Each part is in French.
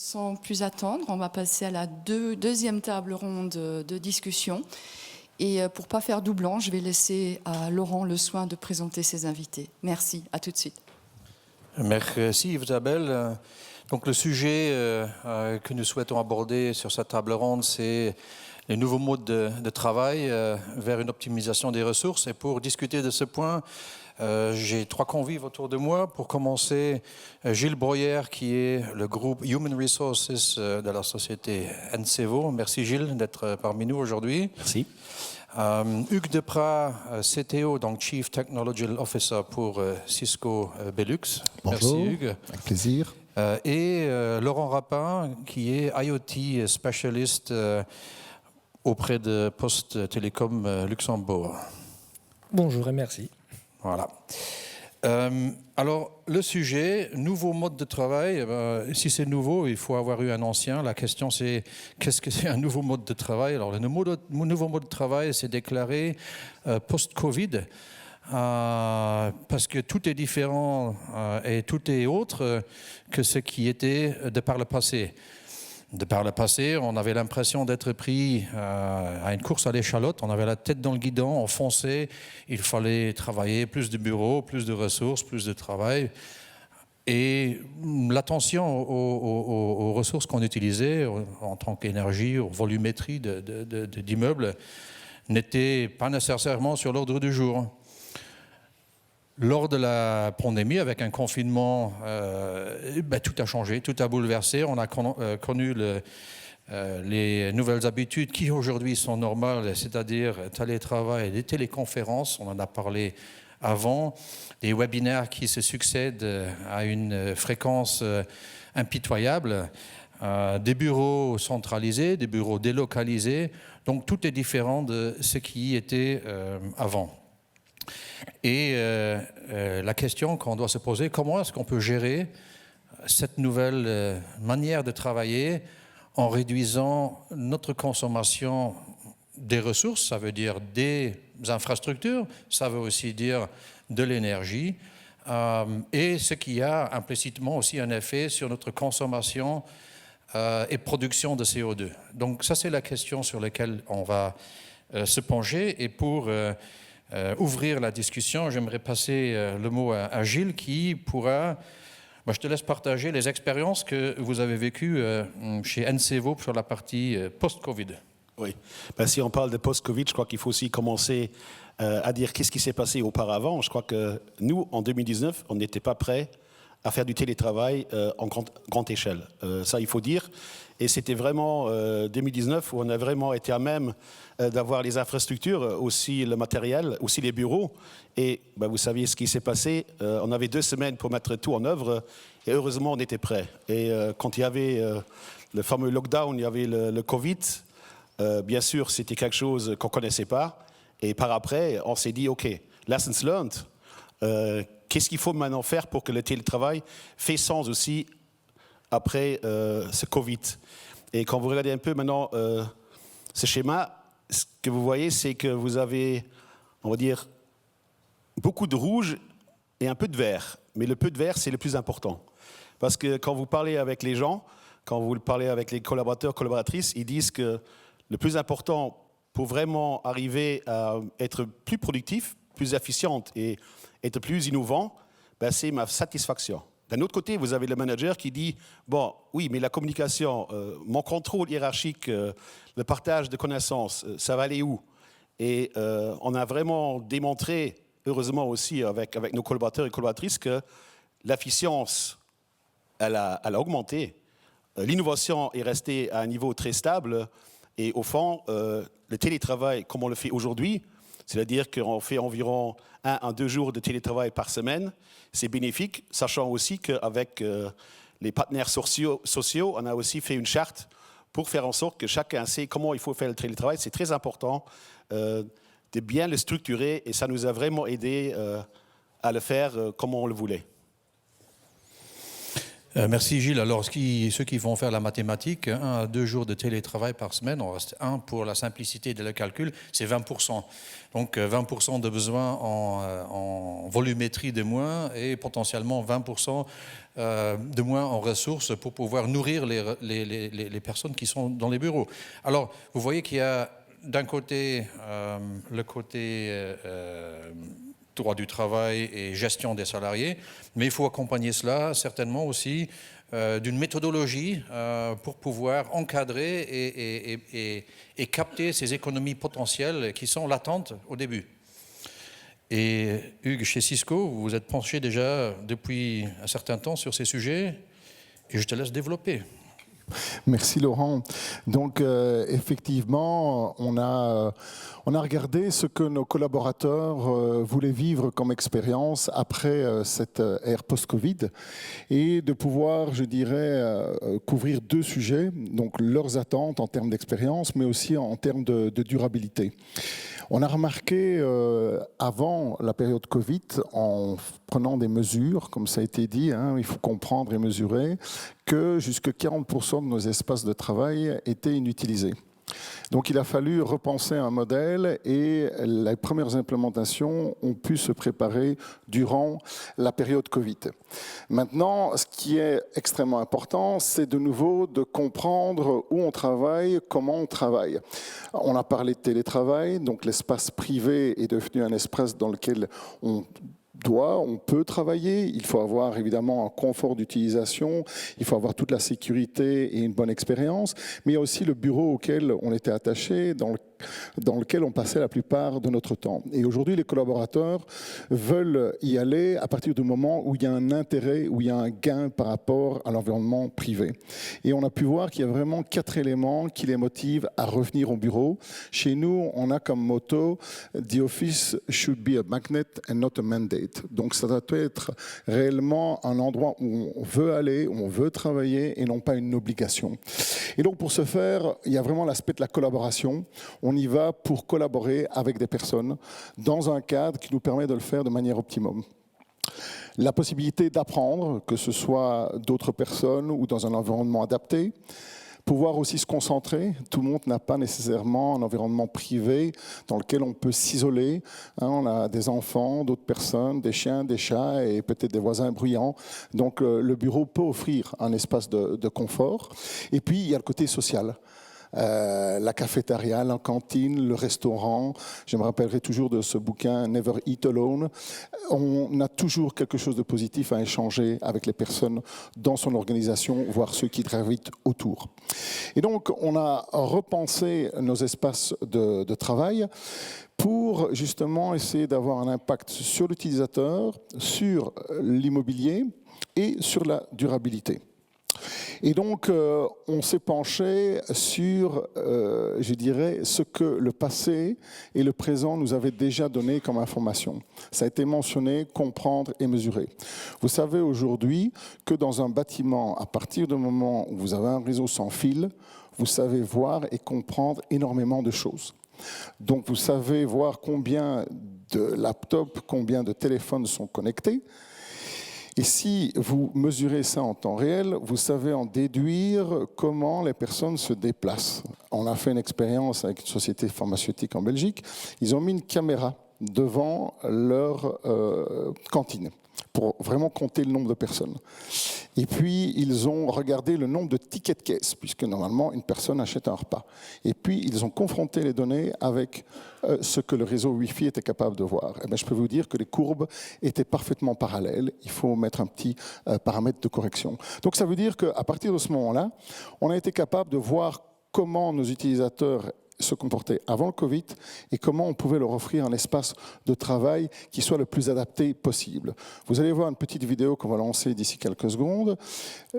Sans plus attendre, on va passer à la deuxième table ronde de discussion. Et pour ne pas faire doublon, je vais laisser à Laurent le soin de présenter ses invités. Merci, à tout de suite. Merci Isabelle. Donc le sujet que nous souhaitons aborder sur cette table ronde, c'est les nouveaux modes de travail vers une optimisation des ressources. Et pour discuter de ce point, j'ai trois convives autour de moi. Pour commencer, Gilles Breuer, qui est le groupe Human Resources de la société NCEVO. Merci Gilles d'être parmi nous aujourd'hui. Merci. Hugues Deprat, CTO, donc Chief Technology Officer pour Cisco Belux. Bonjour. Merci Hugues. Avec plaisir. Et Laurent Rapin, qui est IoT spécialiste auprès de Poste Télécom Luxembourg. Bonjour et merci. Voilà. Alors, le sujet, nouveau mode de travail. Si c'est nouveau, il faut avoir eu un ancien. La question, c'est qu'est-ce que c'est un nouveau mode de travail? Alors, le nouveau mode de travail, c'est déclaré post-Covid, parce que tout est différent et tout est autre que ce qui était de par le passé. De par le passé, on avait l'impression d'être pris à une course à l'échalote. On avait la tête dans le guidon, on fonçait. Il fallait travailler, plus de bureaux, plus de ressources, plus de travail. Et l'attention aux ressources qu'on utilisait en tant qu'énergie, aux volumétries d'immeubles, n'était pas nécessairement sur l'ordre du jour. Lors de la pandémie, avec un confinement, tout a changé, tout a bouleversé. On a connu les nouvelles habitudes qui aujourd'hui sont normales, c'est-à-dire télétravail et les téléconférences. On en a parlé avant, des webinaires qui se succèdent à une fréquence impitoyable, des bureaux centralisés, des bureaux délocalisés. Donc tout est différent de ce qui était avant. Et la question qu'on doit se poser, comment est-ce qu'on peut gérer cette nouvelle manière de travailler en réduisant notre consommation des ressources, ça veut dire des infrastructures, ça veut aussi dire de l'énergie, et ce qui a implicitement aussi un effet sur notre consommation et production de CO2. Donc ça, c'est la question sur laquelle on va se pencher. Et pour ouvrir la discussion, j'aimerais passer le mot à Gilles qui pourra, je te laisse partager les expériences que vous avez vécues chez NCEVO sur la partie post-Covid. Oui, si on parle de post-Covid, je crois qu'il faut aussi commencer à dire qu'est-ce qui s'est passé auparavant. Je crois que nous, en 2019, on n'était pas prêts à faire du télétravail en grande échelle. Ça, il faut dire. Et c'était vraiment 2019 où on a vraiment été à même d'avoir les infrastructures, aussi le matériel, aussi les bureaux. Et vous savez ce qui s'est passé. On avait 2 semaines pour mettre tout en œuvre. Et heureusement, on était prêts. Et quand il y avait le fameux lockdown, il y avait le Covid. Bien sûr, c'était quelque chose qu'on ne connaissait pas. Et par après, on s'est dit, OK, lessons learned. Qu'est-ce qu'il faut maintenant faire pour que le télétravail fait sens aussi après ce Covid? Et quand vous regardez un peu maintenant ce schéma, ce que vous voyez, c'est que vous avez, on va dire, beaucoup de rouge et un peu de vert. Mais le peu de vert, c'est le plus important. Parce que quand vous parlez avec les gens, quand vous parlez avec les collaborateurs, collaboratrices, ils disent que le plus important pour vraiment arriver à être plus productif, plus efficiente et être plus innovant, c'est ma satisfaction. D'un autre côté, vous avez le manager qui dit « Bon, oui, mais la communication, mon contrôle hiérarchique, le partage de connaissances, ça va aller où ?» Et on a vraiment démontré, heureusement aussi avec nos collaborateurs et collaboratrices, que l'efficience, elle a augmenté. L'innovation est restée à un niveau très stable. Et au fond, le télétravail, comme on le fait aujourd'hui, c'est-à-dire qu'on fait environ 1 à 2 jours de télétravail par semaine, c'est bénéfique, sachant aussi qu'avec les partenaires sociaux, on a aussi fait une charte pour faire en sorte que chacun sait comment il faut faire le télétravail. C'est très important de bien le structurer et ça nous a vraiment aidé à le faire comme on le voulait. Merci Gilles. Alors ceux qui vont faire la mathématique, 1 à 2 jours de télétravail par semaine, on reste 1 pour la simplicité de le calcul, c'est 20%. Donc 20% de besoin en volumétrie de moins et potentiellement 20% de moins en ressources pour pouvoir nourrir les personnes qui sont dans les bureaux. Alors vous voyez qu'il y a d'un côté le côté droit du travail et gestion des salariés, mais il faut accompagner cela certainement aussi d'une méthodologie pour pouvoir encadrer et capter ces économies potentielles qui sont latentes au début. Et Hugues, chez Cisco, vous vous êtes penché déjà depuis un certain temps sur ces sujets et je te laisse développer. Merci Laurent. Donc effectivement, on a regardé ce que nos collaborateurs voulaient vivre comme expérience après cette ère post-Covid et de pouvoir, je dirais, couvrir 2 sujets, donc leurs attentes en termes d'expérience, mais aussi en termes de durabilité. On a remarqué avant la période Covid, en prenant des mesures, comme ça a été dit, il faut comprendre et mesurer, que jusque 40% de nos espaces de travail étaient inutilisés. Donc il a fallu repenser un modèle et les premières implémentations ont pu se préparer durant la période Covid. Maintenant, ce qui est extrêmement important, c'est de nouveau de comprendre où on travaille, comment on travaille. On a parlé de télétravail, donc l'espace privé est devenu un espace dans lequel on peut travailler, il faut avoir évidemment un confort d'utilisation, il faut avoir toute la sécurité et une bonne expérience, mais il y a aussi le bureau auquel on était attaché, dans lequel on passait la plupart de notre temps. Et aujourd'hui, les collaborateurs veulent y aller à partir du moment où il y a un intérêt, où il y a un gain par rapport à l'environnement privé. Et on a pu voir qu'il y a vraiment 4 éléments qui les motivent à revenir au bureau. Chez nous, on a comme motto « The office should be a magnet and not a mandate ». Donc ça doit être réellement un endroit où on veut aller, où on veut travailler et non pas une obligation. Et donc pour ce faire, il y a vraiment l'aspect de la collaboration. On y va pour collaborer avec des personnes dans un cadre qui nous permet de le faire de manière optimum. La possibilité d'apprendre, que ce soit d'autres personnes ou dans un environnement adapté. Pouvoir aussi se concentrer. Tout le monde n'a pas nécessairement un environnement privé dans lequel on peut s'isoler. On a des enfants, d'autres personnes, des chiens, des chats et peut-être des voisins bruyants. Donc le bureau peut offrir un espace de confort. Et puis il y a le côté social. La cafétéria, la cantine, le restaurant. Je me rappellerai toujours de ce bouquin « Never Eat Alone ». On a toujours quelque chose de positif à échanger avec les personnes dans son organisation, voire ceux qui gravitent autour. Et donc, on a repensé nos espaces de travail pour justement essayer d'avoir un impact sur l'utilisateur, sur l'immobilier et sur la durabilité. Et donc, on s'est penché sur, je dirais, ce que le passé et le présent nous avaient déjà donné comme information. Ça a été mentionné, comprendre et mesurer. Vous savez aujourd'hui que dans un bâtiment, à partir du moment où vous avez un réseau sans fil, vous savez voir et comprendre énormément de choses. Donc, vous savez voir combien de laptops, combien de téléphones sont connectés. Et si vous mesurez ça en temps réel, vous savez en déduire comment les personnes se déplacent. On a fait une expérience avec une société pharmaceutique en Belgique. Ils ont mis une caméra devant leur cantine pour vraiment compter le nombre de personnes. Et puis, ils ont regardé le nombre de tickets de caisse, puisque normalement, une personne achète un repas. Et puis, ils ont confronté les données avec ce que le réseau Wi-Fi était capable de voir. Et bien, je peux vous dire que les courbes étaient parfaitement parallèles. Il faut mettre un petit paramètre de correction. Donc, ça veut dire qu'à partir de ce moment-là, on a été capable de voir comment nos utilisateurs se comportaient avant le Covid et comment on pouvait leur offrir un espace de travail qui soit le plus adapté possible. Vous allez voir une petite vidéo qu'on va lancer d'ici quelques secondes.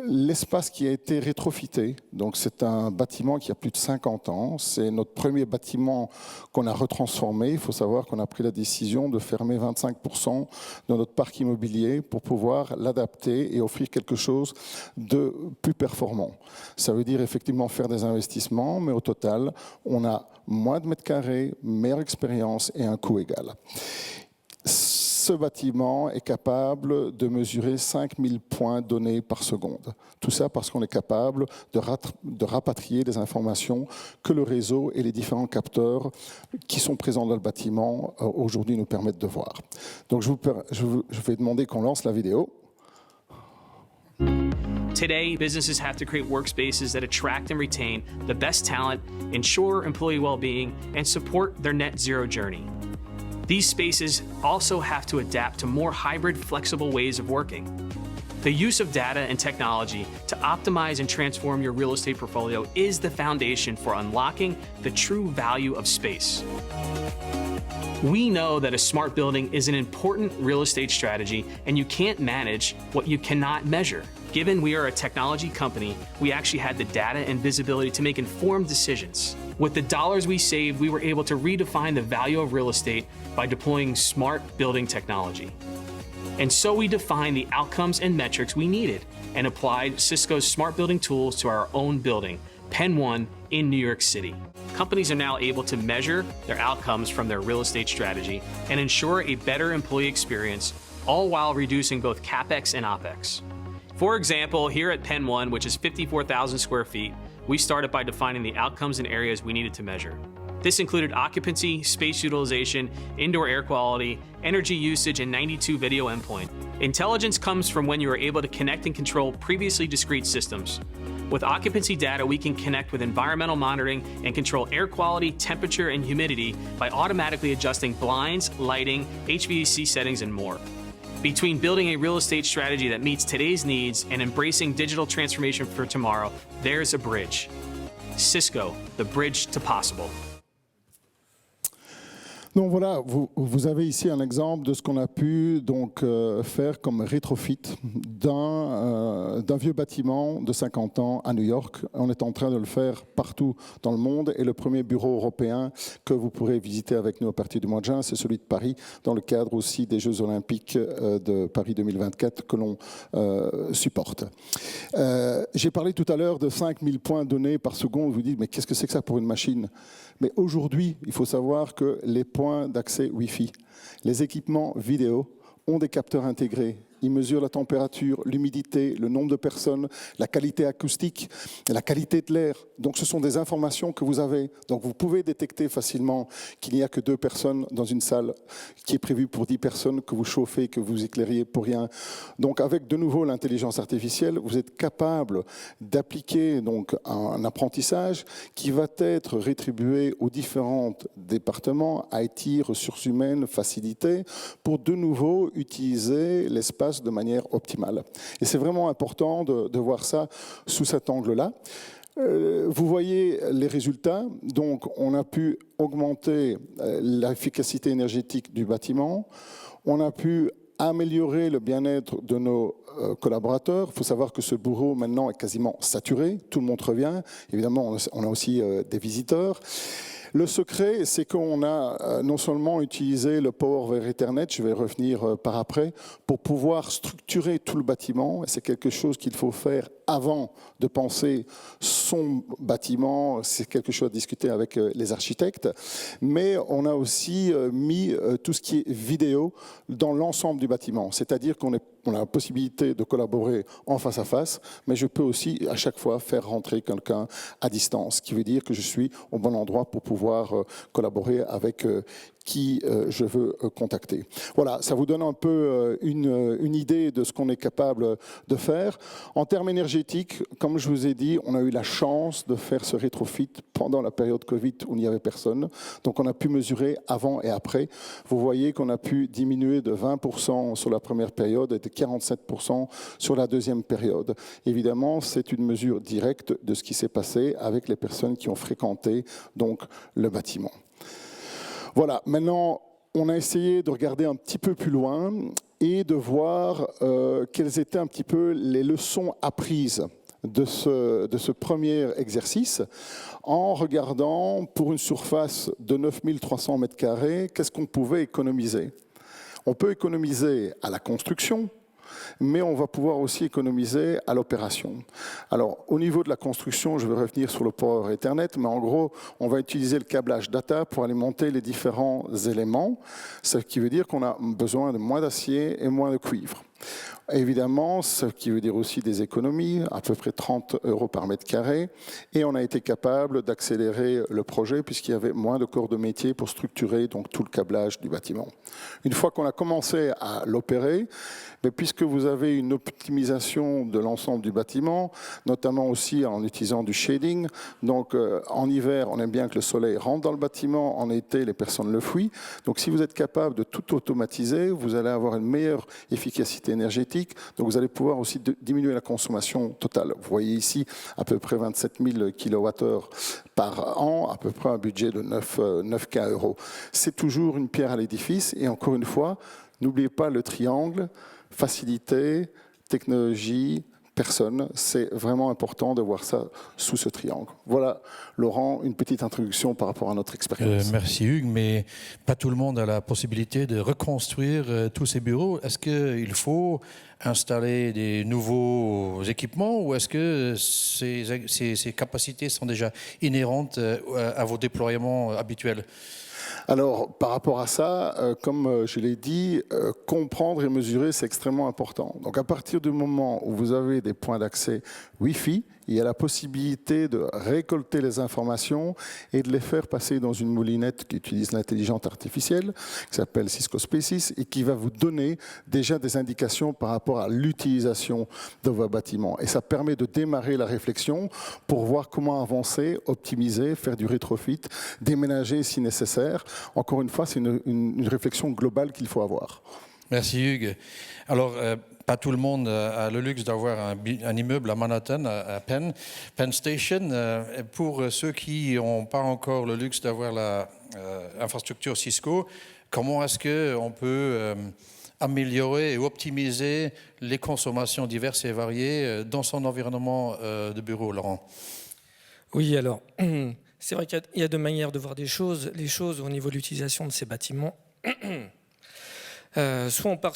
L'espace qui a été rétrofité, donc c'est un bâtiment qui a plus de 50 ans. C'est notre premier bâtiment qu'on a retransformé. Il faut savoir qu'on a pris la décision de fermer 25% de notre parc immobilier pour pouvoir l'adapter et offrir quelque chose de plus performant. Ça veut dire effectivement faire des investissements, mais au total, on a moins de mètres carrés, meilleure expérience et un coût égal. ce bâtiment est capable de mesurer 5000 points donnés par seconde. Tout ça parce qu'on est capable de rapatrier des informations que le réseau et les différents capteurs qui sont présents dans le bâtiment aujourd'hui nous permettent de voir. Donc je vais demander qu'on lance la vidéo. Today, businesses have to create workspaces that attract and retain the best talent, ensure employee well-being, and support their net zero journey. These spaces also have to adapt to more hybrid, flexible ways of working. The use of data and technology to optimize and transform your real estate portfolio is the foundation for unlocking the true value of space. We know that a smart building is an important real estate strategy, and you can't manage what you cannot measure. Given we are a technology company, we actually had the data and visibility to make informed decisions. With the dollars we saved, we were able to redefine the value of real estate by deploying smart building technology. And so we defined the outcomes and metrics we needed and applied Cisco's smart building tools to our own building, Penn One in New York City. Companies are now able to measure their outcomes from their real estate strategy and ensure a better employee experience, all while reducing both CapEx and OpEx. For example, here at Penn One, which is 54,000 square feet, we started by defining the outcomes and areas we needed to measure. This included occupancy, space utilization, indoor air quality, energy usage, and 92 video endpoint. Intelligence comes from when you are able to connect and control previously discrete systems. With occupancy data, we can connect with environmental monitoring and control air quality, temperature, and humidity by automatically adjusting blinds, lighting, HVAC settings, and more. Between building a real estate strategy that meets today's needs and embracing digital transformation for tomorrow, there's a bridge. Cisco, the bridge to possible. Donc voilà, vous avez ici un exemple de ce qu'on a pu donc, faire comme rétrofit d'un vieux bâtiment de 50 ans à New York. On est en train de le faire partout dans le monde et le premier bureau européen que vous pourrez visiter avec nous à partir du mois de juin, c'est celui de Paris, dans le cadre aussi des Jeux Olympiques de Paris 2024 que l'on supporte. J'ai parlé tout à l'heure de 5000 points donnés par seconde. Vous dites, mais qu'est-ce que c'est que ça pour une machine ? Mais aujourd'hui, il faut savoir que les points d'accès Wi-Fi, les équipements vidéo ont des capteurs intégrés. Ils mesurent la température, l'humidité, le nombre de personnes, la qualité acoustique, la qualité de l'air. Donc ce sont des informations que vous avez. Donc vous pouvez détecter facilement qu'il n'y a que 2 personnes dans une salle qui est prévue pour 10 personnes, que vous chauffez, que vous éclairiez pour rien. Donc avec de nouveau l'intelligence artificielle, vous êtes capable d'appliquer donc un apprentissage qui va être rétribué aux différents départements, IT, ressources humaines, facilités, pour de nouveau utiliser l'espace de manière optimale. Et c'est vraiment important de voir ça sous cet angle-là. Vous voyez les résultats. Donc, on a pu augmenter l'efficacité énergétique du bâtiment. On a pu améliorer le bien-être de nos collaborateurs. Il faut savoir que ce bureau maintenant est quasiment saturé. Tout le monde revient. Évidemment, on a aussi des visiteurs. Le secret, c'est qu'on a non seulement utilisé le Power vers Ethernet, je vais revenir par après, pour pouvoir structurer tout le bâtiment. Et c'est quelque chose qu'il faut faire avant de penser son bâtiment. C'est quelque chose à discuter avec les architectes. Mais on a aussi mis tout ce qui est vidéo dans l'ensemble du bâtiment. C'est-à-dire qu'on a la possibilité de collaborer en face à face, mais je peux aussi à chaque fois faire rentrer quelqu'un à distance, ce qui veut dire que je suis au bon endroit pour pouvoir collaborer avec qui je veux contacter. Voilà, ça vous donne un peu une idée de ce qu'on est capable de faire. En termes énergétiques, comme je vous ai dit, on a eu la chance de faire ce rétrofit pendant la période Covid où il n'y avait personne. Donc on a pu mesurer avant et après. Vous voyez qu'on a pu diminuer de 20% sur la première période et de 47% sur la deuxième période. Évidemment, c'est une mesure directe de ce qui s'est passé avec les personnes qui ont fréquenté donc, le bâtiment. Voilà, maintenant, on a essayé de regarder un petit peu plus loin et de voir quelles étaient un petit peu les leçons apprises de ce premier exercice en regardant pour une surface de 9300 m², qu'est-ce qu'on pouvait économiser. On peut économiser à la construction, mais on va pouvoir aussi économiser à l'opération. Alors, au niveau de la construction, je vais revenir sur le Power Ethernet, mais en gros, on va utiliser le câblage data pour alimenter les différents éléments, ce qui veut dire qu'on a besoin de moins d'acier et moins de cuivre. Évidemment, ce qui veut dire aussi des économies, à peu près 30 € par mètre carré, et on a été capable d'accélérer le projet puisqu'il y avait moins de corps de métier pour structurer donc tout le câblage du bâtiment. Une fois qu'on a commencé à l'opérer, mais puisque vous avez une optimisation de l'ensemble du bâtiment, notamment aussi en utilisant du shading, donc en hiver, on aime bien que le soleil rentre dans le bâtiment, en été, les personnes le fuient. Donc si vous êtes capable de tout automatiser, vous allez avoir une meilleure efficacité énergétique, donc vous allez pouvoir aussi diminuer la consommation totale. Vous voyez ici à peu près 27 000 kWh par an, à peu près un budget de 9K €. C'est toujours une pierre à l'édifice, et encore une fois, n'oubliez pas le triangle, facilité, technologie, personne. C'est vraiment important de voir ça sous ce triangle. Voilà, Laurent, une petite introduction par rapport à notre expérience. Merci Hugues, mais pas tout le monde a la possibilité de reconstruire tous ces bureaux. Est-ce qu'il faut installer des nouveaux équipements ou est-ce que ces capacités sont déjà inhérentes à vos déploiements habituels ? Alors, par rapport à ça, comme je l'ai dit, comprendre et mesurer, c'est extrêmement important. Donc, à partir du moment où vous avez des points d'accès Wi-Fi, il y a la possibilité de récolter les informations et de les faire passer dans une moulinette qui utilise l'intelligence artificielle, qui s'appelle Cisco Spaces, et qui va vous donner déjà des indications par rapport à l'utilisation de vos bâtiments. Et ça permet de démarrer la réflexion pour voir comment avancer, optimiser, faire du rétrofit, déménager si nécessaire. Encore une fois, c'est une réflexion globale qu'il faut avoir. Merci Hugues. Alors, pas tout le monde a le luxe d'avoir un immeuble à Manhattan, à Penn Station. Pour ceux qui n'ont pas encore le luxe d'avoir l'infrastructure Cisco, comment est-ce qu'on peut améliorer et optimiser les consommations diverses et variées dans son environnement de bureau, Laurent ? Oui, alors, c'est vrai qu'il y a deux manières de voir les choses au niveau de l'utilisation de ces bâtiments. Soit on part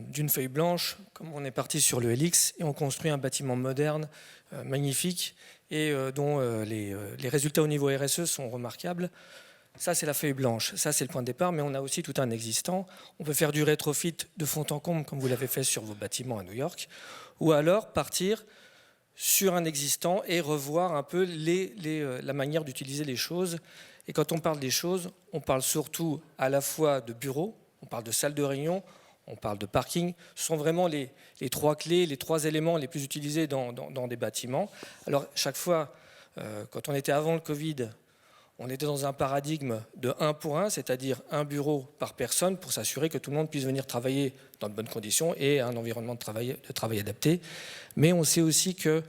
d'une feuille blanche, comme on est parti sur le Helix, et on construit un bâtiment moderne, magnifique, et dont les résultats au niveau RSE sont remarquables. Ça, c'est la feuille blanche, ça, c'est le point de départ, mais on a aussi tout un existant. On peut faire du rétrofit de fond en comble, comme vous l'avez fait sur vos bâtiments à New York, ou alors partir sur un existant et revoir un peu la manière d'utiliser les choses. Et quand on parle des choses, on parle surtout à la fois de bureaux, on parle de salles de réunion, on parle de parking. Ce sont vraiment les trois clés, les trois éléments les plus utilisés dans des bâtiments. Alors, chaque fois, quand on était avant le Covid, on était dans un paradigme de 1 pour 1, c'est-à-dire un bureau par personne pour s'assurer que tout le monde puisse venir travailler dans de bonnes conditions et un environnement de travail adapté. Mais on sait aussi que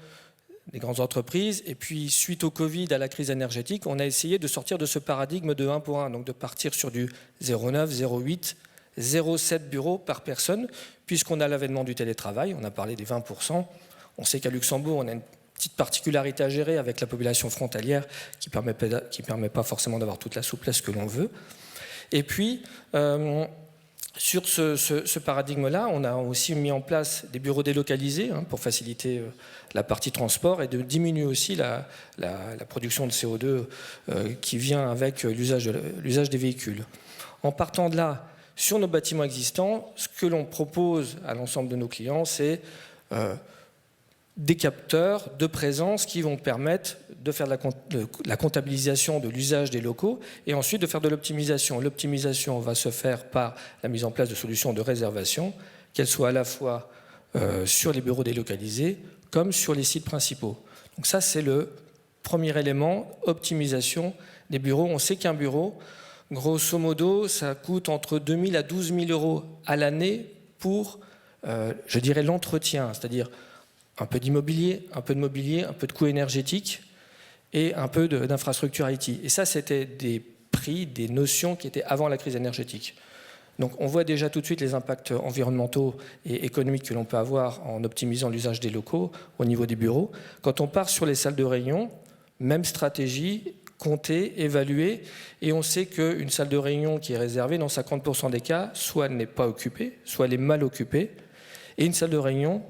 des grandes entreprises, et puis suite au Covid, à la crise énergétique, on a essayé de sortir de ce paradigme de 1 pour 1, donc de partir sur du 0,9, 0,8, 0,7 bureaux par personne, puisqu'on a l'avènement du télétravail, on a parlé des 20%. On sait qu'à Luxembourg, on a une petite particularité à gérer avec la population frontalière qui permet pas forcément d'avoir toute la souplesse que l'on veut. Et puis, sur ce paradigme-là, on a aussi mis en place des bureaux délocalisés pour faciliter la partie transport et de diminuer aussi la production de CO2 qui vient avec l'usage des véhicules. En partant de là, sur nos bâtiments existants, ce que l'on propose à l'ensemble de nos clients, c'est des capteurs de présence qui vont permettre de faire la comptabilisation de l'usage des locaux et ensuite de faire de l'optimisation. L'optimisation va se faire par la mise en place de solutions de réservation, qu'elles soient à la fois sur les bureaux délocalisés comme sur les sites principaux. Donc ça, c'est le premier élément, optimisation des bureaux. On sait qu'un bureau, grosso modo, ça coûte entre 2 000 à 12 000 € à l'année pour, je dirais, l'entretien, c'est-à-dire un peu d'immobilier, un peu de mobilier, un peu de coût énergétique et un peu d'infrastructure IT. Et ça, c'était des prix, des notions qui étaient avant la crise énergétique. Donc on voit déjà tout de suite les impacts environnementaux et économiques que l'on peut avoir en optimisant l'usage des locaux au niveau des bureaux. Quand on part sur les salles de réunion, même stratégie, compter, évaluer, et on sait qu'une salle de réunion qui est réservée, dans 50% des cas, soit elle n'est pas occupée, soit elle est mal occupée. Et une salle de réunion,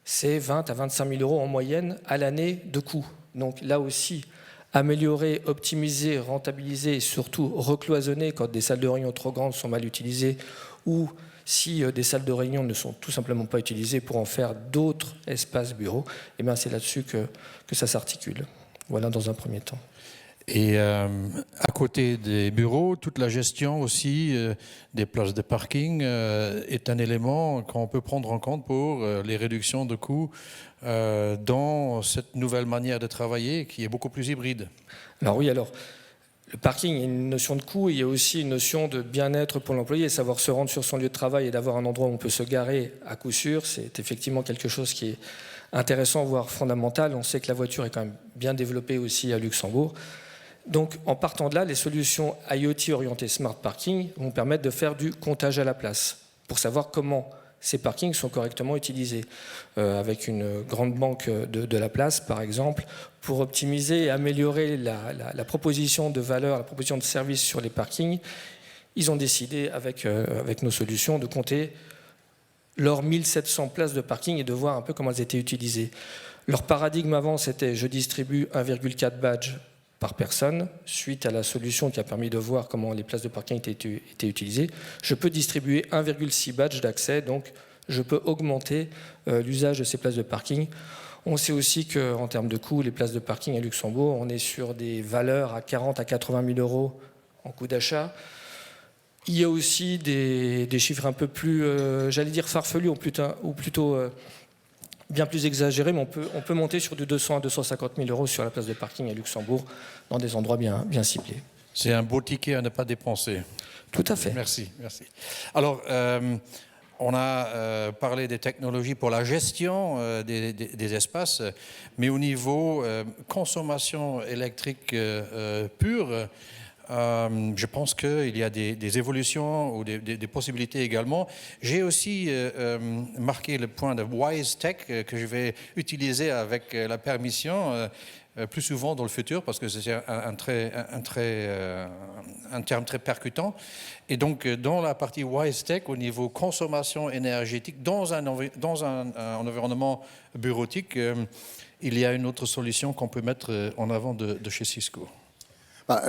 c'est 20 à 25 000 euros en moyenne à l'année de coût. Donc là aussi, améliorer, optimiser, rentabiliser et surtout recloisonner quand des salles de réunion trop grandes sont mal utilisées ou si des salles de réunion ne sont tout simplement pas utilisées pour en faire d'autres espaces bureaux, et bien c'est là-dessus que ça s'articule. Voilà dans un premier temps. Et à côté des bureaux, toute la gestion aussi des places de parking est un élément qu'on peut prendre en compte pour les réductions de coûts dans cette nouvelle manière de travailler qui est beaucoup plus hybride. Alors oui, le parking, il y a une notion de coût, il y a aussi une notion de bien-être pour l'employé, savoir se rendre sur son lieu de travail et d'avoir un endroit où on peut se garer à coup sûr, c'est effectivement quelque chose qui est intéressant, voire fondamental. On sait que la voiture est quand même bien développée aussi à Luxembourg. Donc, en partant de là, les solutions IoT orientées Smart Parking vont permettre de faire du comptage à la place pour savoir comment ces parkings sont correctement utilisés. Avec une grande banque de la place, par exemple, pour optimiser et améliorer la proposition de valeur, la proposition de service sur les parkings, ils ont décidé, avec nos solutions, de compter leurs 1700 places de parking et de voir un peu comment elles étaient utilisées. Leur paradigme avant, c'était je distribue 1,4 badges par personne, suite à la solution qui a permis de voir comment les places de parking étaient utilisées. Je peux distribuer 1,6 badges d'accès, donc je peux augmenter l'usage de ces places de parking. On sait aussi qu'en termes de coûts, les places de parking à Luxembourg, on est sur des valeurs à 40 à 80 000 euros en coût d'achat. Il y a aussi des chiffres un peu plus, j'allais dire farfelus, ou plutôt bien plus exagérés, mais on peut monter sur du 200 à 250 000 euros sur la place de parking à Luxembourg, dans des endroits bien ciblés. C'est un beau ticket à ne pas dépenser. Tout à fait. Merci. Alors, on a parlé des technologies pour la gestion des espaces, mais au niveau consommation électrique pure, je pense qu'il y a des évolutions ou des possibilités également. J'ai aussi marqué le point de Wise Tech que je vais utiliser avec la permission plus souvent dans le futur parce que c'est un terme très percutant. Et donc, dans la partie Wise Tech, au niveau consommation énergétique, dans un environnement bureautique, il y a une autre solution qu'on peut mettre en avant de chez Cisco.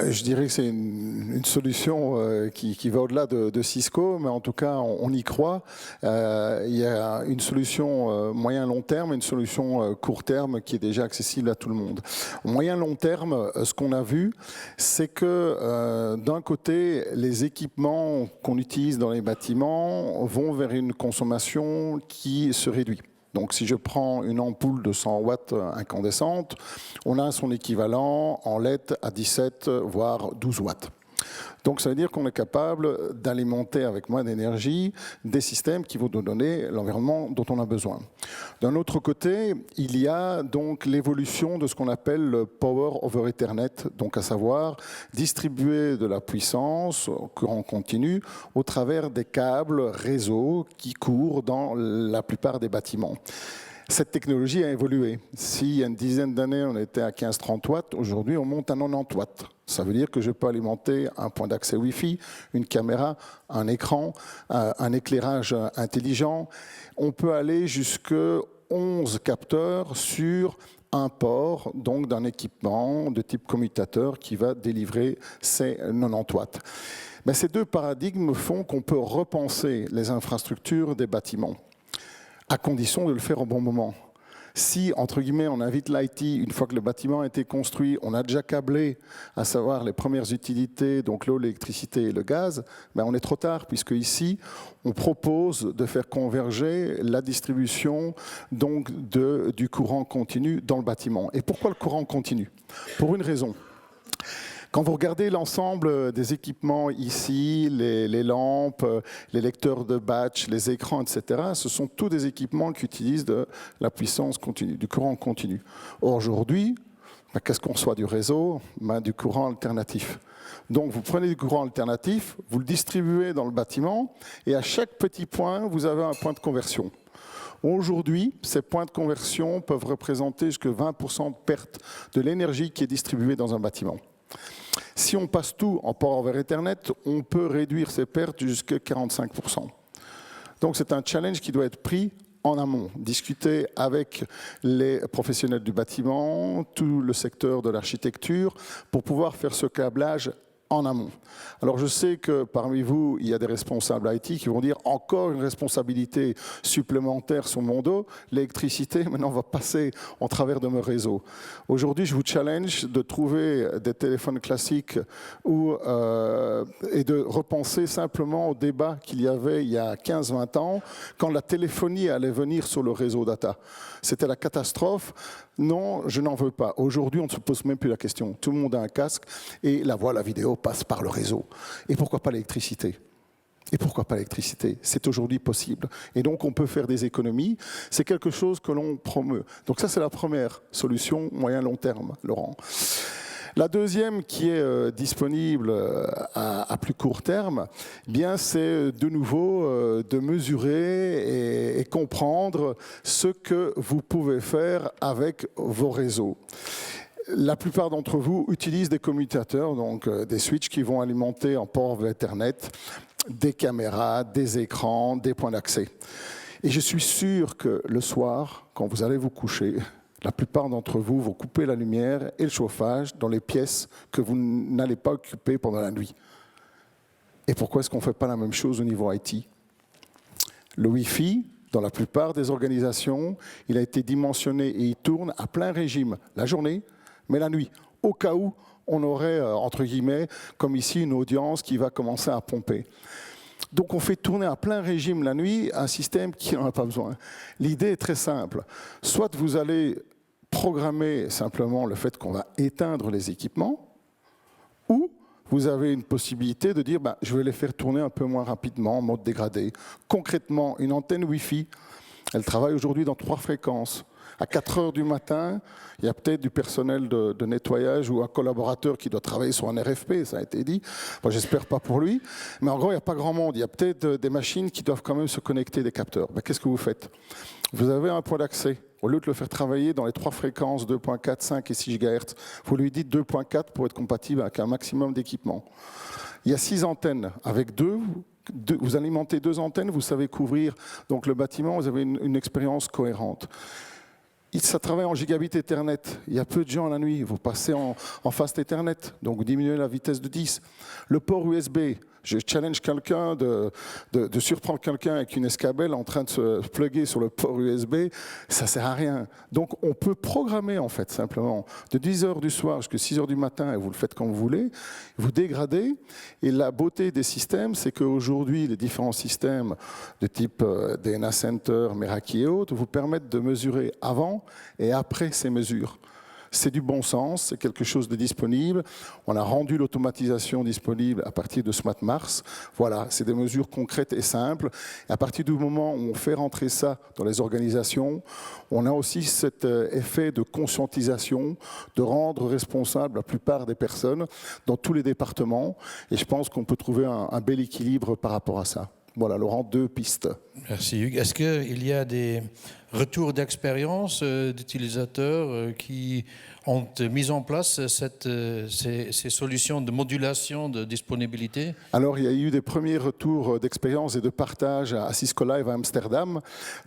Je dirais que c'est une solution qui va au-delà de Cisco, mais en tout cas, on y croit. Il y a une solution moyen-long terme et une solution court terme qui est déjà accessible à tout le monde. Au moyen-long terme, ce qu'on a vu, c'est que d'un côté, les équipements qu'on utilise dans les bâtiments vont vers une consommation qui se réduit. Donc si je prends une ampoule de 100 watts incandescente, on a son équivalent en LED à 17 voire 12 watts. Donc ça veut dire qu'on est capable d'alimenter avec moins d'énergie des systèmes qui vont nous donner l'environnement dont on a besoin. D'un autre côté, il y a donc l'évolution de ce qu'on appelle le Power over Ethernet, donc à savoir distribuer de la puissance au courant continu au travers des câbles réseaux qui courent dans la plupart des bâtiments. Cette technologie a évolué. Si il y a une dizaine d'années, on était à 15-30 watts, aujourd'hui, on monte à 90 watts. Ça veut dire que je peux alimenter un point d'accès Wi-Fi, une caméra, un écran, un éclairage intelligent. On peut aller jusqu'à 11 capteurs sur un port, donc d'un équipement de type commutateur qui va délivrer ces 90 watts. Mais ces deux paradigmes font qu'on peut repenser les infrastructures des bâtiments, à condition de le faire au bon moment. Si, entre guillemets, on invite l'IT, une fois que le bâtiment a été construit, on a déjà câblé, à savoir les premières utilités, donc l'eau, l'électricité et le gaz, ben on est trop tard, puisque ici, on propose de faire converger la distribution donc du courant continu dans le bâtiment. Et pourquoi le courant continu? Pour une raison. Quand vous regardez l'ensemble des équipements ici, les lampes, les lecteurs de batch, les écrans, etc., ce sont tous des équipements qui utilisent de la puissance continue, du courant continu. Aujourd'hui, qu'est-ce qu'on reçoit du réseau? Du courant alternatif. Donc vous prenez du courant alternatif, vous le distribuez dans le bâtiment, et à chaque petit point, vous avez un point de conversion. Aujourd'hui, ces points de conversion peuvent représenter jusqu'à 20% de perte de l'énergie qui est distribuée dans un bâtiment. Si on passe tout en Power over Ethernet, on peut réduire ces pertes jusqu'à 45%. Donc c'est un challenge qui doit être pris en amont, discuter avec les professionnels du bâtiment, tout le secteur de l'architecture, pour pouvoir faire ce câblage en amont. Alors je sais que parmi vous, il y a des responsables IT qui vont dire encore une responsabilité supplémentaire sur mon dos, l'électricité maintenant va passer en travers de mes réseaux. Aujourd'hui, je vous challenge de trouver des téléphones classiques et de repenser simplement au débat qu'il y avait il y a 15-20 ans quand la téléphonie allait venir sur le réseau data. C'était la catastrophe. Non, je n'en veux pas. Aujourd'hui, on ne se pose même plus la question. Tout le monde a un casque et la voix, la vidéo passe par le réseau. Et pourquoi pas l'électricité ? Et pourquoi pas l'électricité ? C'est aujourd'hui possible. Et donc, on peut faire des économies. C'est quelque chose que l'on promeut. Donc ça, c'est la première solution moyen-long terme, Laurent. La deuxième qui est disponible à plus court terme, bien c'est de nouveau de mesurer et comprendre ce que vous pouvez faire avec vos réseaux. La plupart d'entre vous utilisent des commutateurs, donc des switches qui vont alimenter en port Ethernet des caméras, des écrans, des points d'accès. Et je suis sûr que le soir, quand vous allez vous coucher, la plupart d'entre vous vont couper la lumière et le chauffage dans les pièces que vous n'allez pas occuper pendant la nuit. Et pourquoi est-ce qu'on ne fait pas la même chose au niveau IT ? Le Wi-Fi, dans la plupart des organisations, il a été dimensionné et il tourne à plein régime la journée, mais la nuit, au cas où on aurait, entre guillemets, comme ici, une audience qui va commencer à pomper. Donc on fait tourner à plein régime la nuit un système qui n'en a pas besoin. L'idée est très simple. Soit vous allez programmer simplement le fait qu'on va éteindre les équipements, ou vous avez une possibilité de dire je vais les faire tourner un peu moins rapidement en mode dégradé. Concrètement, une antenne Wi-Fi, elle travaille aujourd'hui dans 3 fréquences. À 4 heures du matin, il y a peut-être du personnel de nettoyage ou un collaborateur qui doit travailler sur un RFP, ça a été dit. Moi, j'espère pas pour lui. Mais en gros, il n'y a pas grand monde. Il y a peut-être des machines qui doivent quand même se connecter des capteurs. Qu'est-ce que vous faites ? Vous avez un point d'accès. Au lieu de le faire travailler dans les 3 fréquences, 2.4, 5 et 6 GHz, vous lui dites 2.4 pour être compatible avec un maximum d'équipements. Il y a 6 antennes. Avec vous alimentez 2 antennes, vous savez couvrir donc le bâtiment, vous avez une expérience cohérente. Ça travaille en gigabit Ethernet. Il y a peu de gens la nuit. Vous passez en fast Ethernet, donc vous diminuez la vitesse de 10. Le port USB, je challenge quelqu'un de surprendre quelqu'un avec une escabelle en train de se plugger sur le port USB. Ça ne sert à rien. Donc on peut programmer en fait simplement de 10h du soir jusqu'à 6h du matin et vous le faites quand vous voulez. Vous dégradez. Et la beauté des systèmes, c'est qu'aujourd'hui, les différents systèmes de type DNA Center, Meraki et autres vous permettent de mesurer avant et après ces mesures. C'est du bon sens, c'est quelque chose de disponible. On a rendu l'automatisation disponible à partir de ce mois de mars. Voilà, c'est des mesures concrètes et simples. Et à partir du moment où on fait rentrer ça dans les organisations, on a aussi cet effet de conscientisation, de rendre responsable la plupart des personnes dans tous les départements. Et je pense qu'on peut trouver un bel équilibre par rapport à ça. Voilà, Laurent, 2 pistes. Merci Hugues. Est-ce qu'il y a des retours d'expérience d'utilisateurs qui ont mis en place ces solutions de modulation de disponibilité ? Alors, il y a eu des premiers retours d'expérience et de partage à Cisco Live à Amsterdam.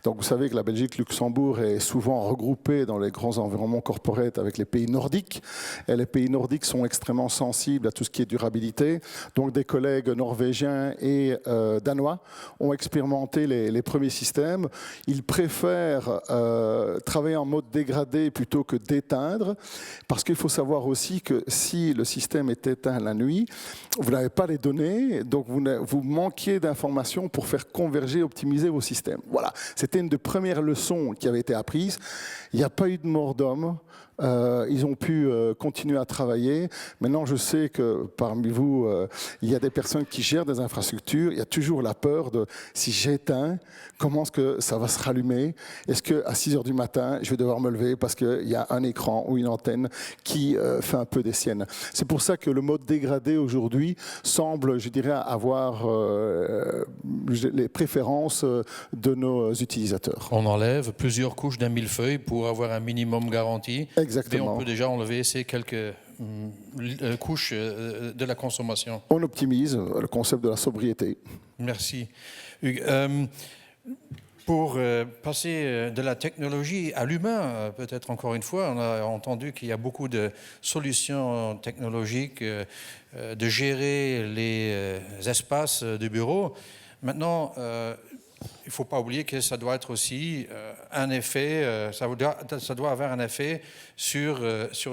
Donc, vous savez que la Belgique-Luxembourg est souvent regroupée dans les grands environnements corporate avec les pays nordiques. Et les pays nordiques sont extrêmement sensibles à tout ce qui est durabilité. Donc, des collègues norvégiens et danois ont expérimenté les premiers systèmes. Ils préfèrent travailler en mode dégradé plutôt que d'éteindre, parce qu'il faut savoir aussi que si le système est éteint la nuit, vous n'avez pas les données, donc vous manquiez d'informations pour faire converger, optimiser vos systèmes. Voilà, c'était une des premières leçons qui avait été apprise. Il n'y a pas eu de mort d'homme. Ils ont pu continuer à travailler. Maintenant, je sais que parmi vous, il y a des personnes qui gèrent des infrastructures. Il y a toujours la peur de si j'éteins, comment est-ce que ça va se rallumer ? Est-ce qu'à 6h du matin, je vais devoir me lever parce qu'il y a un écran ou une antenne qui fait un peu des siennes ? C'est pour ça que le mode dégradé aujourd'hui semble, je dirais, avoir les préférences de nos utilisateurs. On enlève plusieurs couches d'un millefeuille pour avoir un minimum garanti. Exactement. Mais on peut déjà enlever ces quelques couches de la consommation. On optimise le concept de la sobriété. Merci. Hugues, Pour passer de la technologie à l'humain, peut-être encore une fois, on a entendu qu'il y a beaucoup de solutions technologiques de gérer les espaces de bureau. Maintenant, il ne faut pas oublier que ça doit être aussi un effet, ça doit avoir un effet sur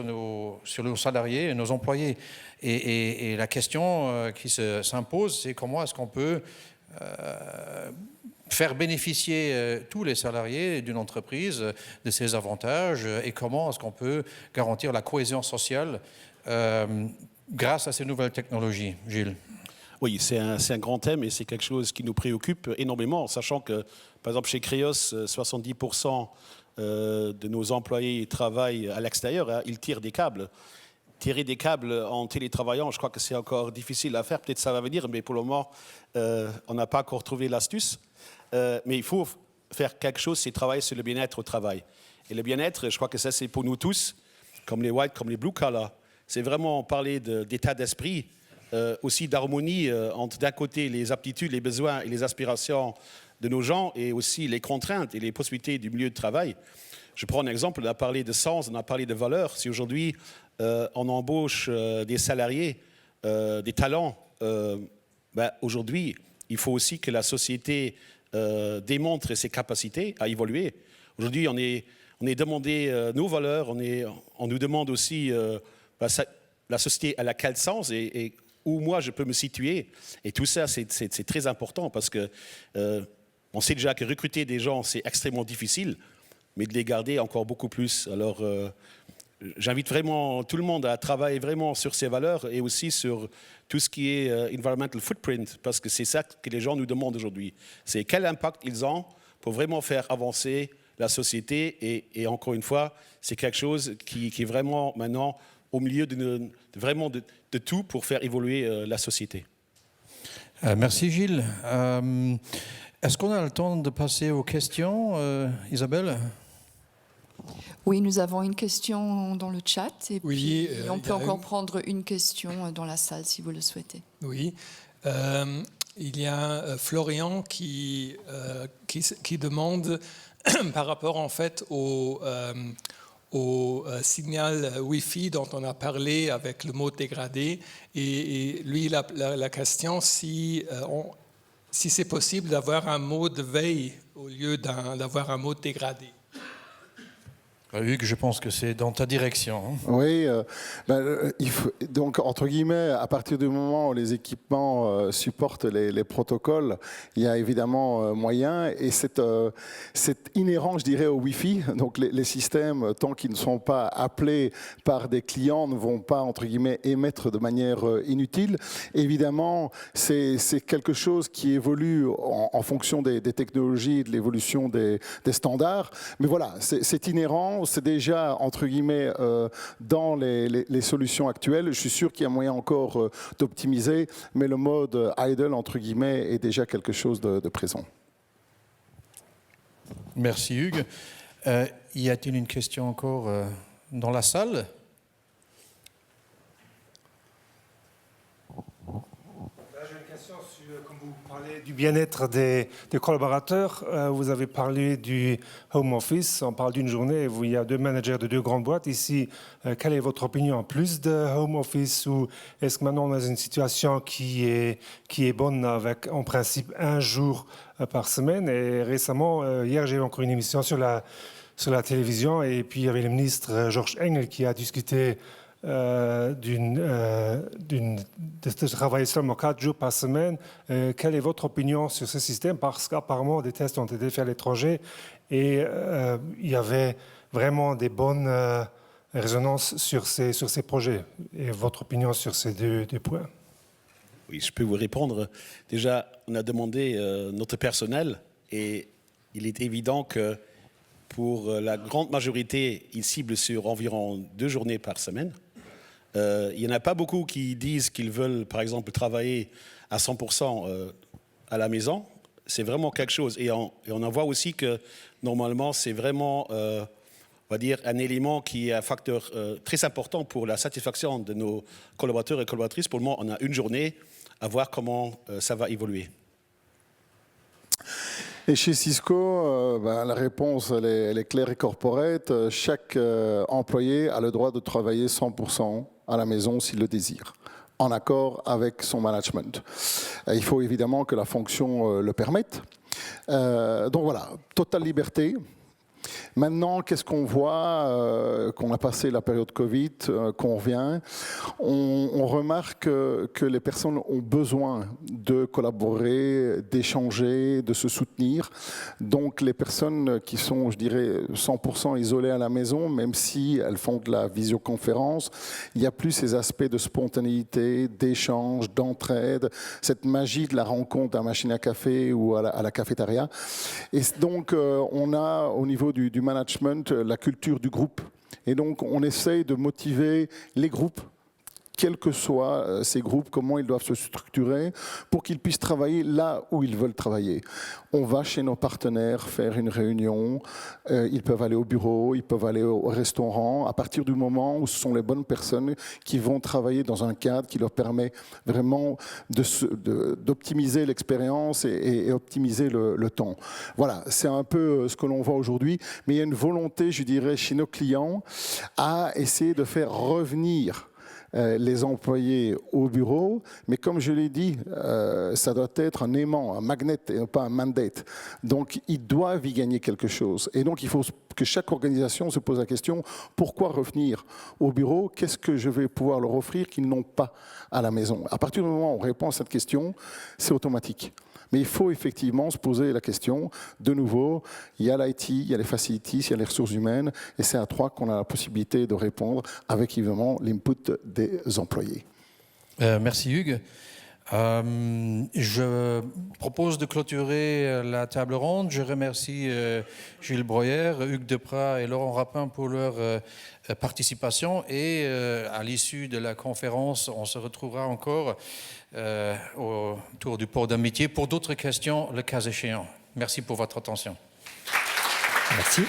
nos salariés et nos employés. Et la question qui s'impose, c'est comment est-ce qu'on peut faire bénéficier tous les salariés d'une entreprise de ces avantages et comment est-ce qu'on peut garantir la cohésion sociale grâce à ces nouvelles technologies. Gilles. Oui, c'est un grand thème et c'est quelque chose qui nous préoccupe énormément, sachant que, par exemple, chez Creos, 70% de nos employés travaillent à l'extérieur, hein, ils tirent des câbles. Tirer des câbles en télétravaillant, je crois que c'est encore difficile à faire, peut-être ça va venir, mais pour le moment, on n'a pas encore trouvé l'astuce. Mais il faut faire quelque chose, c'est travailler sur le bien-être au travail. Et le bien-être, je crois que ça, c'est pour nous tous, comme les white, comme les blue collar. C'est vraiment parler d'état d'esprit, aussi d'harmonie entre d'un côté les aptitudes, les besoins et les aspirations de nos gens et aussi les contraintes et les possibilités du milieu de travail. Je prends un exemple, on a parlé de sens, on a parlé de valeurs. Si aujourd'hui on embauche des salariés, des talents, aujourd'hui, il faut aussi que la société démontre ses capacités à évoluer. Aujourd'hui, on est demandé nos valeurs, on nous demande aussi la société elle a quel sens et où moi je peux me situer. Et tout ça, c'est très important parce que on sait déjà que recruter des gens, c'est extrêmement difficile, mais de les garder encore beaucoup plus. Alors, j'invite vraiment tout le monde à travailler vraiment sur ces valeurs et aussi sur tout ce qui est environmental footprint, parce que c'est ça que les gens nous demandent aujourd'hui. C'est quel impact ils ont pour vraiment faire avancer la société. Et encore une fois, c'est quelque chose qui est vraiment maintenant au milieu de tout pour faire évoluer la société. Merci Gilles. Est-ce qu'on a le temps de passer aux questions, Isabelle ? Oui, nous avons une question dans le chat et Oui, puis on peut encore prendre une question dans la salle si vous le souhaitez. Oui, il y a Florian qui demande par rapport en fait au signal Wi-Fi dont on a parlé avec le mode dégradé et lui la question si c'est possible d'avoir un mode de veille au lieu d'avoir un mode dégradé. Hugues, je pense que c'est dans ta direction. Oui, donc entre guillemets, à partir du moment où les équipements supportent les protocoles, il y a évidemment moyen, et c'est inhérent, je dirais, au Wi-Fi. Donc les systèmes, tant qu'ils ne sont pas appelés par des clients, ne vont pas, entre guillemets, émettre de manière inutile. Évidemment, c'est quelque chose qui évolue en fonction des technologies, de l'évolution des standards. Mais voilà, c'est inhérent. C'est déjà, entre guillemets, dans les solutions actuelles. Je suis sûr qu'il y a moyen encore d'optimiser, mais le mode idle, entre guillemets, est déjà quelque chose de présent. Merci Hugues. Y a-t-il une question encore dans la salle ? J'ai une question sur, comme vous parlez du bien-être des collaborateurs, vous avez parlé du home office, on parle d'une journée où il y a 2 managers de 2 grandes boîtes. Ici, quelle est votre opinion? Plus de home office ou est-ce que maintenant on est dans une situation qui est bonne avec en principe 1 jour par semaine? Et récemment, hier j'ai eu encore une émission sur la télévision et puis il y avait le ministre Georges Engel qui a discuté de travailler seulement 4 jours par semaine. Quelle est votre opinion sur ce système? Parce qu'apparemment, des tests ont été faits à l'étranger et il y avait vraiment des bonnes résonances sur ces projets. Et votre opinion sur ces deux points? Oui, je peux vous répondre. Déjà, on a demandé notre personnel et il est évident que pour la grande majorité, ils ciblent sur environ 2 journées par semaine. Il n'y en a pas beaucoup qui disent qu'ils veulent, par exemple, travailler à 100% à la maison. C'est vraiment quelque chose. Et on en voit aussi que, normalement, c'est vraiment, on va dire, un élément qui est un facteur très important pour la satisfaction de nos collaborateurs et collaboratrices. Pour le moment, on a 1 journée à voir comment ça va évoluer. Et chez Cisco, la réponse elle est claire et corporate. Chaque employé a le droit de travailler 100% à la maison s'il le désire, en accord avec son management. Il faut évidemment que la fonction le permette. Donc voilà, totale liberté. Maintenant, qu'est-ce qu'on voit, qu'on a passé la période Covid, qu'on revient, on remarque que les personnes ont besoin de collaborer, d'échanger, de se soutenir. Donc les personnes qui sont, je dirais, 100% isolées à la maison, même si elles font de la visioconférence, il n'y a plus ces aspects de spontanéité, d'échange, d'entraide, cette magie de la rencontre à la machine à café ou à la cafétéria. Et donc on a au niveau du management, la culture du groupe. Et donc, on essaye de motiver les groupes, quels que soient ces groupes, comment ils doivent se structurer pour qu'ils puissent travailler là où ils veulent travailler. On va chez nos partenaires faire une réunion, ils peuvent aller au bureau, ils peuvent aller au restaurant, à partir du moment où ce sont les bonnes personnes qui vont travailler dans un cadre qui leur permet vraiment d'optimiser l'expérience et optimiser le temps. Voilà, c'est un peu ce que l'on voit aujourd'hui, mais il y a une volonté, je dirais, chez nos clients à essayer de faire revenir les employés au bureau, mais comme je l'ai dit, ça doit être un aimant, un magnet et pas un mandate. Donc, ils doivent y gagner quelque chose. Et donc, il faut que chaque organisation se pose la question, pourquoi revenir au bureau? Qu'est-ce que je vais pouvoir leur offrir qu'ils n'ont pas à la maison? À partir du moment où on répond à cette question, c'est automatique. Mais il faut effectivement se poser la question, de nouveau, il y a l'IT, il y a les facilities, il y a les ressources humaines, et c'est à trois qu'on a la possibilité de répondre avec évidemment l'input des employés. Merci Hugues. Je propose de clôturer la table ronde. Je remercie Gilles Breuer, Hugues Deprat et Laurent Rapin pour leur participation. Et à l'issue de la conférence, on se retrouvera encore autour du port d'amitié pour d'autres questions, le cas échéant. Merci pour votre attention. Merci.